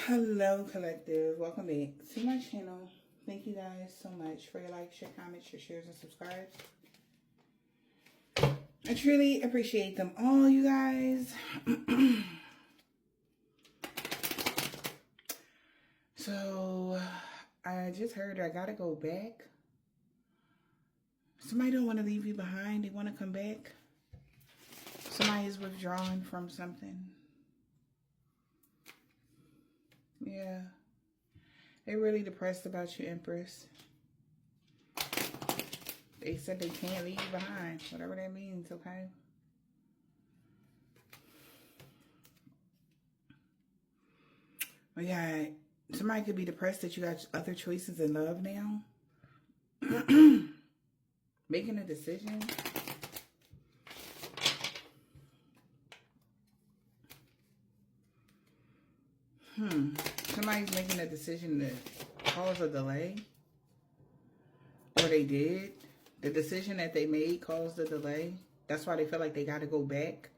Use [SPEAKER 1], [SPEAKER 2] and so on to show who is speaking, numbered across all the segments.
[SPEAKER 1] Hello, collective. Welcome back to my channel. Thank you guys so much for your likes, your comments, your shares, and subscribes. I truly appreciate them all, you guys. So, I just heard I gotta go back. Somebody don't want to leave you behind. They want to come back. Somebody is withdrawing from something. Yeah. They're really depressed about you, Empress. They said they can't leave you behind. Whatever that means, okay? But yeah, somebody could be depressed that you got other choices in love now. Making a decision. Somebody's making a decision to cause a delay. Or they did. The decision that they made caused a delay. That's why they feel like they got to go back.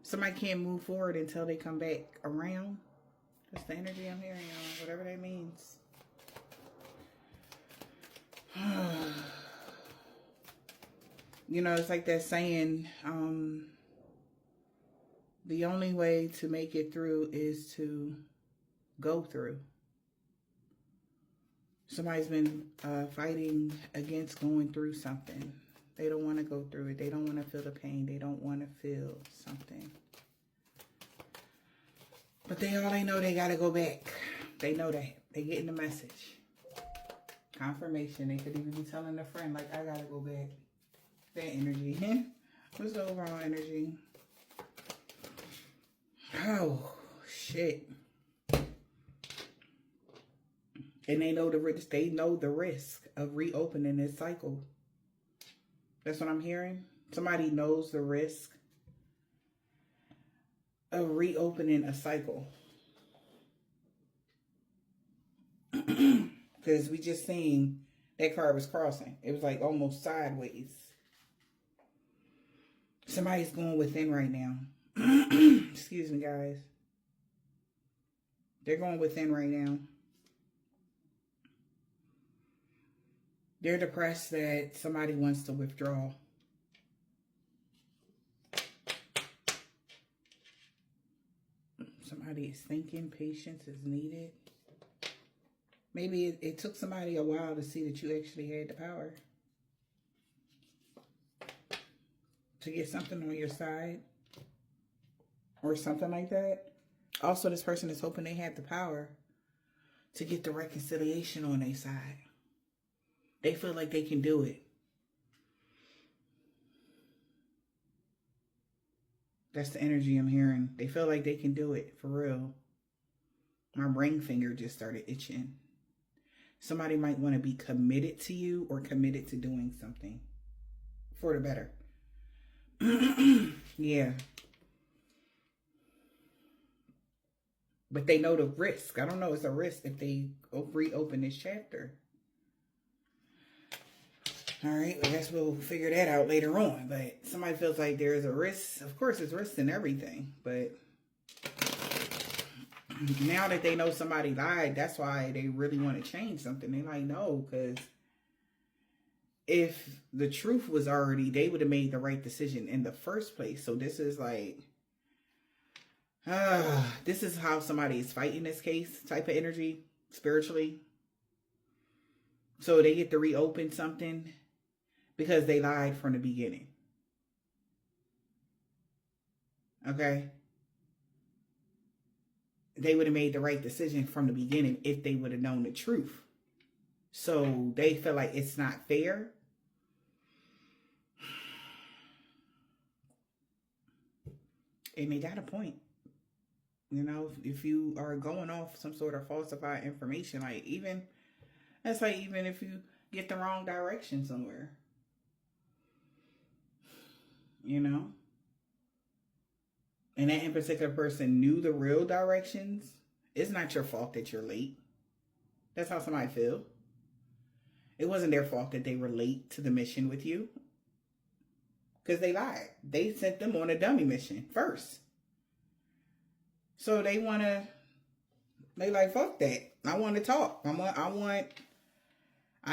[SPEAKER 1] Somebody can't move forward until they come back around. That's the energy I'm hearing, y'all. Whatever that means. You know, it's like that saying, the only way to make it through is to go through. Somebody's been fighting against going through something. They don't want to go through it. They don't want to feel the pain. They don't want to feel something. But all they know, they got to go back. They know that. They getting the message. Confirmation. They could even be telling a friend, like, I got to go back. That energy. What's the overall energy? Oh, shit. And they know the risk. They know the risk of reopening this cycle. That's what I'm hearing. Somebody knows the risk of reopening a cycle. Because we just seen that card was crossing. It was like almost sideways. Somebody's going within right now. Excuse me, guys. They're going within right now. They're depressed that somebody wants to withdraw. Somebody is thinking patience is needed. Maybe it took somebody a while to see that you actually had the power to get something on your side or something like that. Also, this person is hoping they have the power to get the reconciliation on their side. They feel like they can do it. That's the energy I'm hearing. They feel like they can do it, for real. My ring finger just started itching. Somebody might want to be committed to you or committed to doing something for the better. Yeah. But they know the risk. I don't know. It's a risk if they reopen this chapter. All right. I guess we'll figure that out later on. But somebody feels like there's a risk. Of course, there's risk in everything. But now that they know somebody lied, that's why they really want to change something. They like, no, because if the truth was already, they would have made the right decision in the first place. So this is like, this is how somebody is fighting this case type of energy spiritually. So they get to reopen something because they lied from the beginning. Okay? They would have made the right decision from the beginning if they would have known the truth. So they feel like it's not fair. And they got a point. You know, if you are going off some sort of falsified information, like even, that's like even if you get the wrong direction somewhere. You know? And that in particular person knew the real directions. It's not your fault that you're late. That's how somebody feel. It wasn't their fault that they were late to the mission with you. Because they lied. They sent them on a dummy mission first. So they want to They like, fuck that. I want to talk. I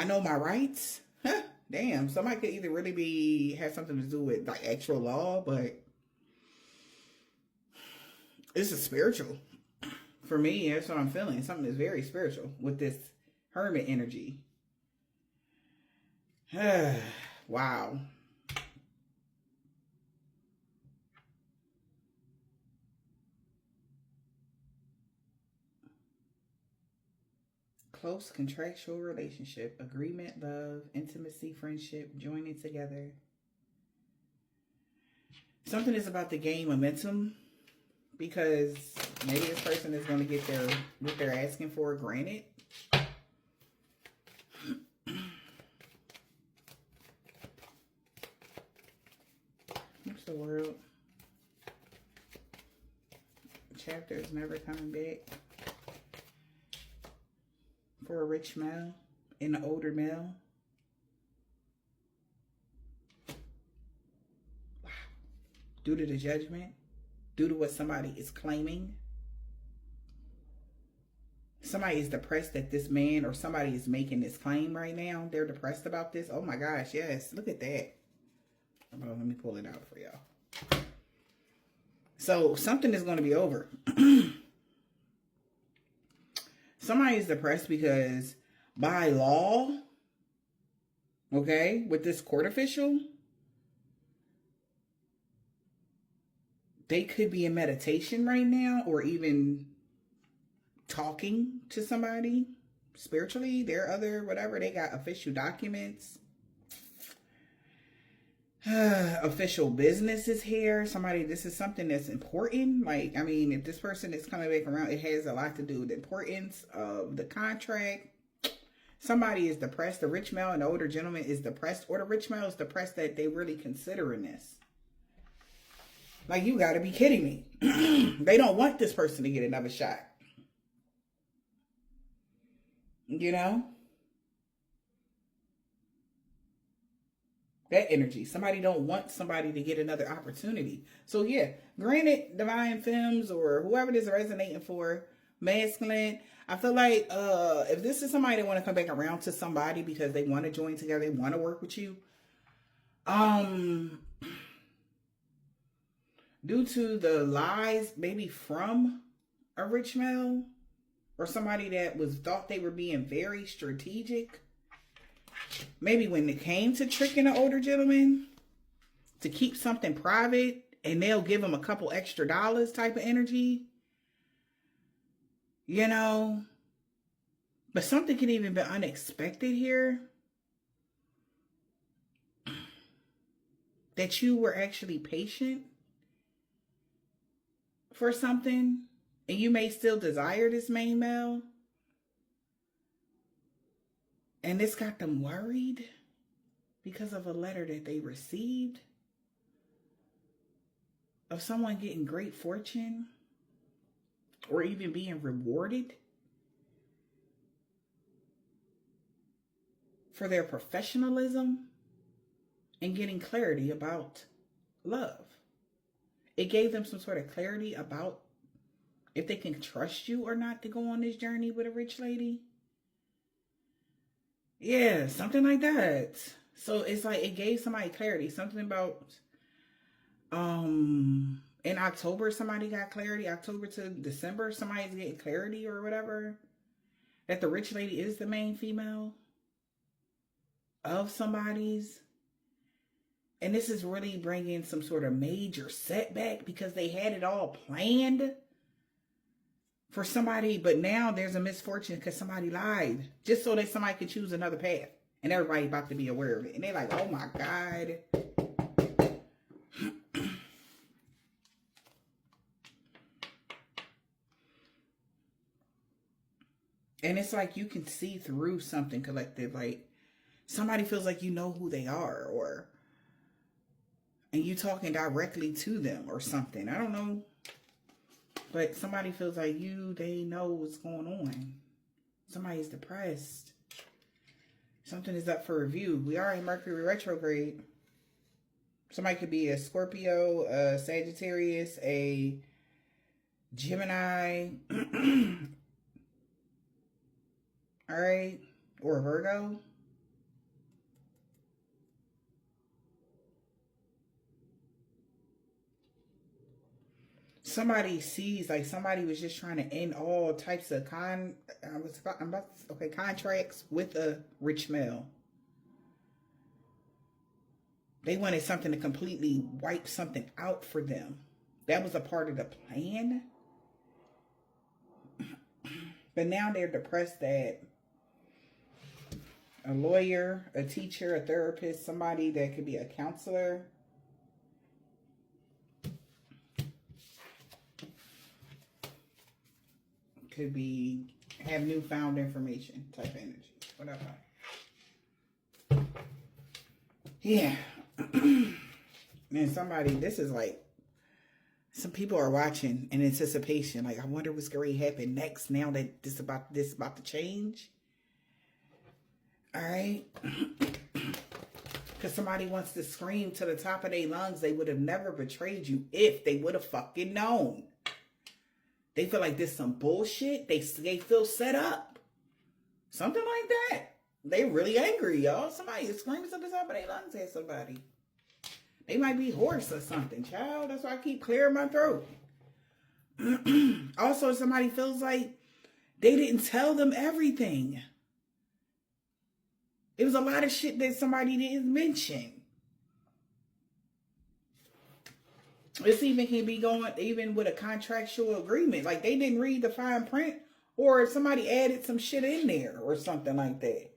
[SPEAKER 1] know my rights. Huh, damn. Somebody could either really have something to do with like actual law, but it's a spiritual. For me, that's what I'm feeling. Something is very spiritual with this hermit energy. Wow. Close contractual relationship, agreement, love, intimacy, friendship, joining together. Something is about to gain momentum because maybe this person is going to get what they're asking for granted. What's the world? Chapter is never coming back. For a rich male and an older male. Wow. Due to the judgment, due to what somebody is claiming. Somebody is depressed that this man or somebody is making this claim right now. They're depressed about this. Oh my gosh, yes. Look at that. Let me pull it out for y'all. So something is going to be over. Somebody is depressed because by law, okay, with this court official, they could be in meditation right now or even talking to somebody spiritually, their other, whatever. They got official documents. Official business is here. This is something that's important. Like, I mean, if this person is coming back around, it has a lot to do with the importance of the contract. Somebody is depressed. The rich male and the older gentleman is depressed, or the rich male is depressed that they really considering this. Like, you got to be kidding me. They don't want this person to get another shot. You know? That energy. Somebody don't want somebody to get another opportunity. So yeah, granted, divine femmes or whoever this is resonating for, masculine. I feel like if this is somebody that want to come back around to somebody because they want to join together, they want to work with you. Due to the lies, maybe from a rich male or somebody that thought they were being very strategic. Maybe when it came to tricking an older gentleman to keep something private and they'll give him a couple extra dollars type of energy. You know, but something can even be unexpected here. That you were actually patient for something and you may still desire this main male. And this got them worried because of a letter that they received of someone getting great fortune or even being rewarded for their professionalism and getting clarity about love. It gave them some sort of clarity about if they can trust you or not to go on this journey with a rich lady. Yeah, something like that. So it's like it gave somebody clarity. Something about in October somebody got clarity. October to December somebody's getting clarity or whatever. That the rich lady is the main female of somebody's. And this is really bringing some sort of major setback because they had it all planned for somebody, but now there's a misfortune because somebody lied just so that somebody could choose another path. And everybody about to be aware of it. And they're like, oh my God. And it's like you can see through something collective. Like somebody feels like you know who they are and you talking directly to them or something. I don't know. But somebody feels like they know what's going on. Somebody's depressed. Something is up for review. We are in Mercury retrograde. Somebody could be a Scorpio, a Sagittarius, a Gemini. All right. Or Virgo. Somebody sees, like somebody was just trying to end all types of contracts with a rich male. They wanted something to completely wipe something out for them. That was a part of the plan. But now they're depressed that a lawyer, a teacher, a therapist, somebody that could be a counselor, could be have newfound information type energy. Whatever. Yeah. And somebody, this is like, some people are watching in anticipation. Like, I wonder what's going to happen next now that this about to change. All right. Because somebody wants to scream to the top of their lungs. They would have never betrayed you if they would have fucking known. They feel like this some bullshit. They feel set up. Something like that. They really angry, y'all. Somebody is screaming to the top of their lungs at somebody. They might be hoarse or something, child. That's why I keep clearing my throat. Also, somebody feels like they didn't tell them everything. It was a lot of shit that somebody didn't mention. This even can be going even with a contractual agreement. Like they didn't read the fine print, or somebody added some shit in there or something like that.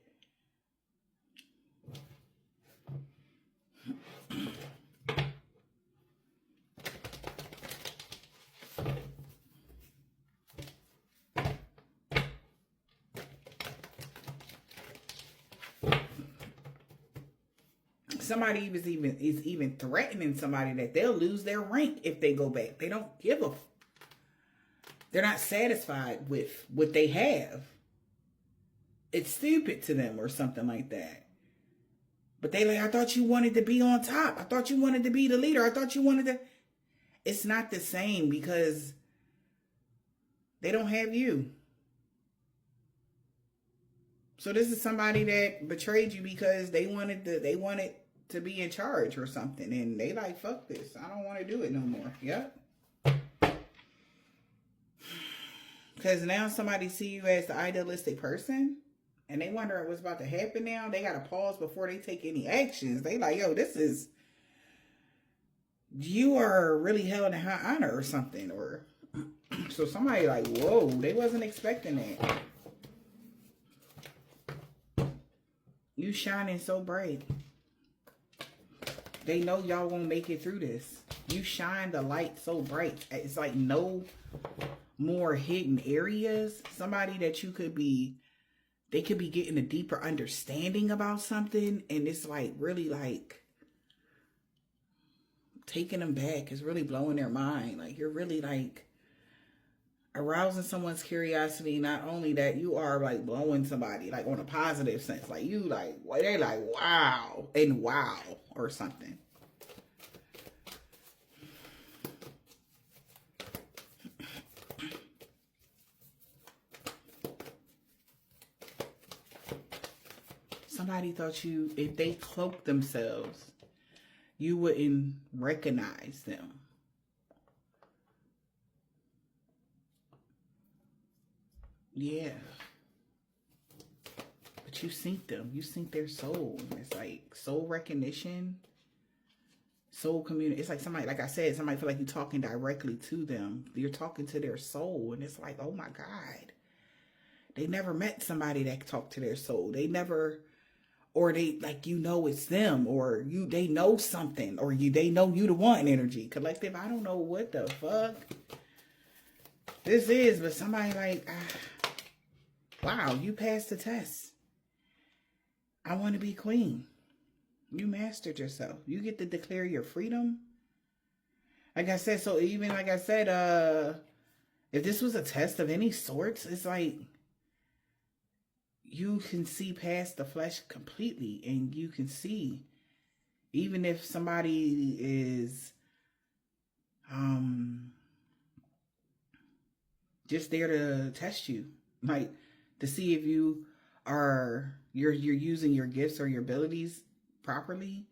[SPEAKER 1] Somebody is even threatening somebody that they'll lose their rank if they go back. They don't give a. They're not satisfied with what they have. It's stupid to them or something like that. But they like, I thought you wanted to be on top. I thought you wanted to be the leader. I thought you wanted to. It's not the same because they don't have you. So this is somebody that betrayed you because they wanted to be in charge or something, and they like, fuck this, I don't want to do it no more. Yep. Because now somebody see you as the idealistic person and they wonder what's about to happen now. They gotta pause before they take any actions. They like, yo, you are really held in high honor or something. Or so somebody like, whoa, they wasn't expecting that. You shining so bright. They know y'all won't make it through this. You shine the light so bright. It's like no more hidden areas. Somebody that they could be getting a deeper understanding about something. And it's like really like taking them back. It's really blowing their mind. Like you're really like arousing someone's curiosity. Not only that, you are like blowing somebody like on a positive sense. Like you like, they like, wow, and wow or something. Somebody thought you, if they cloaked themselves, you wouldn't recognize them. Yeah. But you sync them. You sync their soul. It's like soul recognition, soul community. It's like somebody, like I said, somebody feel like you're talking directly to them. You're talking to their soul. And it's like, oh my God. They never met somebody that talked to their soul. They never, or they like, it's them, or they know something, or they know you the one energy. Collective, I don't know what the fuck this is, but somebody like, wow, you passed the test. I want to be queen. You mastered yourself. You get to declare your freedom. Like I said, so even like I said, if this was a test of any sorts, it's like you can see past the flesh completely, and you can see, even if somebody is just there to test you, like to see if you or you're using your gifts or your abilities properly,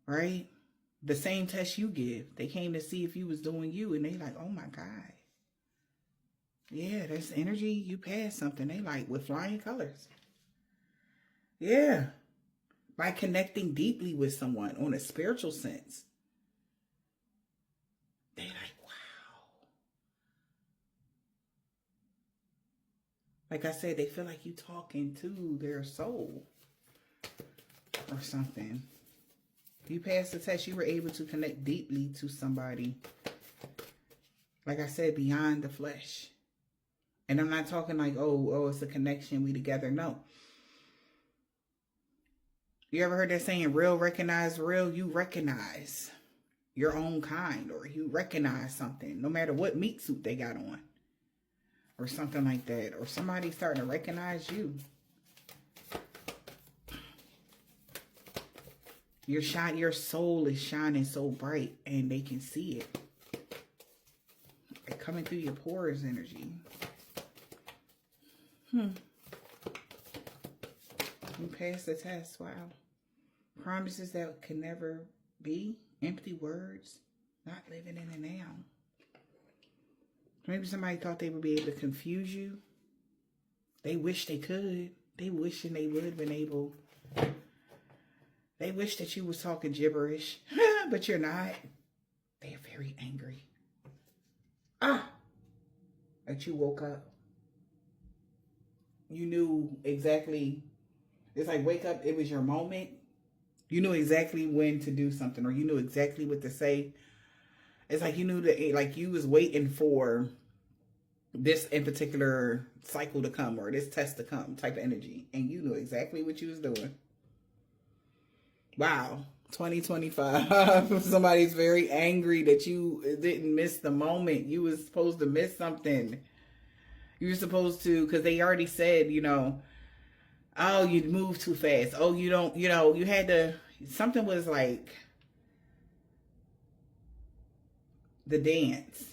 [SPEAKER 1] right? The same test you give, they came to see if you was doing you, and they like, oh my God, yeah, that's energy. You passed something. They like with flying colors. Yeah, by connecting deeply with someone on a spiritual sense, they like, wow. Like I said, they feel like you talking to their soul or something. You passed the test. You were able to connect deeply to somebody. Like I said, beyond the flesh. And I'm not talking like, oh, it's a connection. We together. No. You ever heard that saying, real recognize real? You recognize your own kind, or you recognize something, no matter what meat suit they got on, or something like that. Or somebody starting to recognize you. Your soul is shining so bright, and they can see it. It's coming through your pores energy. You passed the test. Wow. Promises that can never be. Empty words. Not living in the now. Maybe somebody thought they would be able to confuse you. They wish they could. They wishing they would have been able. They wish that you was talking gibberish, but you're not. They are very angry. That you woke up. You knew exactly. It's like wake up. It was your moment. You knew exactly when to do something, or you knew exactly what to say. It's like you knew that, like you was waiting for this in particular cycle to come, or this test to come, type of energy, and you knew exactly what you was doing. Wow, 2025. Somebody's very angry that you didn't miss the moment. You was supposed to miss something. You were supposed to, because they already said, oh, you moved too fast. Oh, you don't, you had to, something was like the dance,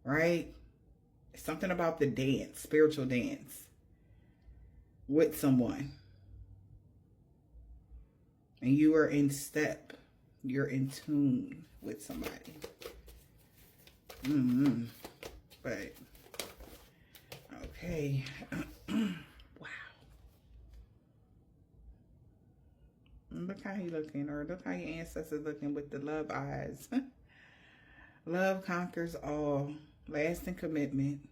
[SPEAKER 1] right? Something about the dance, spiritual dance with someone. And you are in step. You're in tune with somebody. But, okay. Wow. Look how he looking, or look how your ancestors looking with the love eyes. Love conquers all. Lasting commitment.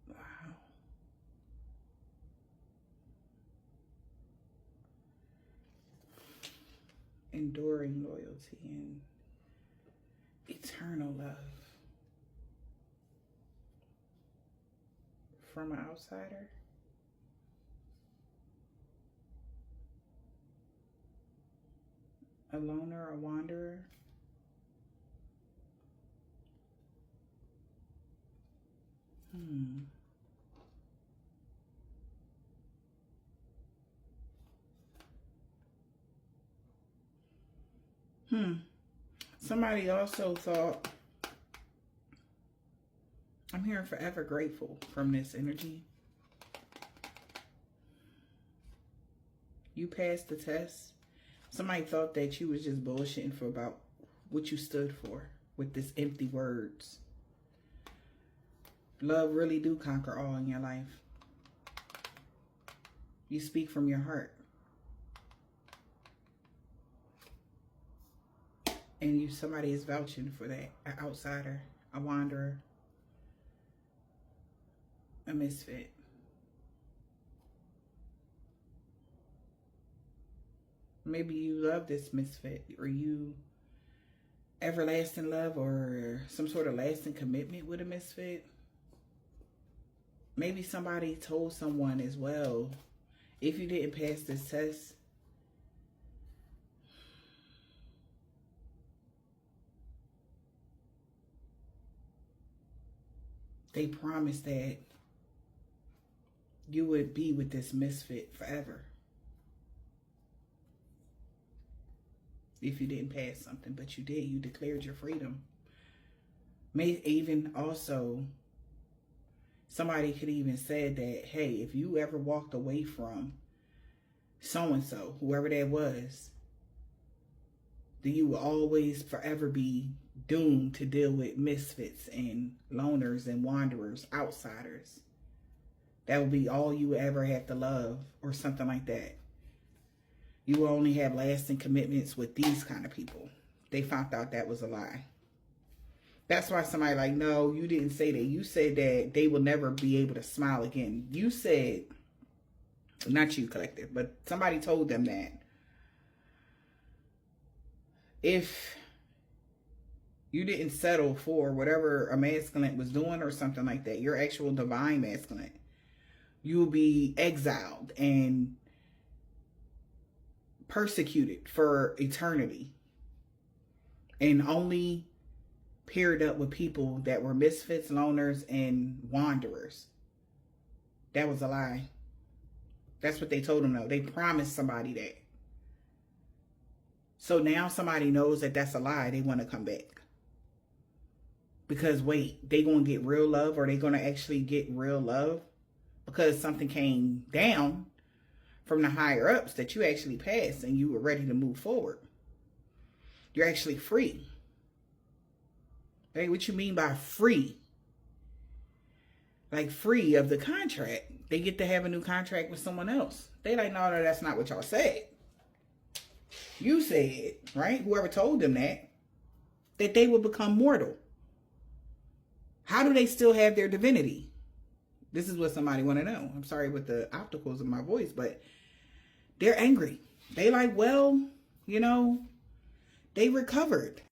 [SPEAKER 1] Wow. Enduring loyalty and eternal love. From an outsider. A loner, a wanderer. Somebody also thought, I'm here forever grateful from this energy. You passed the test. Somebody thought that you was just bullshitting for about what you stood for with this empty words. Love really do conquer all in your life. You speak from your heart. And somebody is vouching for that. An outsider, a wanderer, a misfit. Maybe you love this misfit, or you everlasting love, or some sort of lasting commitment with a misfit. Maybe somebody told someone as well, if you didn't pass this test, they promised that you would be with this misfit forever. If you didn't pass something, but you did. You declared your freedom. May even also Somebody could even said that, hey, if you ever walked away from so-and-so, whoever that was, then you will always forever be doomed to deal with misfits and loners and wanderers, outsiders. That will be all you ever have to love, or something like that. You will only have lasting commitments with these kind of people. They found out that was a lie. That's why somebody like, no, you didn't say that. You said that they will never be able to smile again. You said, not you, collective, but somebody told them that if you didn't settle for whatever a masculine was doing or something like that, your actual divine masculine, you will be exiled and persecuted for eternity, and only paired up with people that were misfits, loners, and wanderers. That was a lie. That's what they told them, though. They promised somebody that. So now somebody knows that that's a lie. They want to come back. Because wait, they going to get real love, or they going to actually get real love? Because something came down from the higher ups that you actually passed and you were ready to move forward. You're actually free. Hey, what you mean by free? Like free of the contract. They get to have a new contract with someone else. They like, no, that's not what y'all said. You said, right? Whoever told them that they would become mortal. How do they still have their divinity? This is what somebody want to know. I'm sorry with the opticals of my voice, but they're angry. They like, well, you know, they recovered.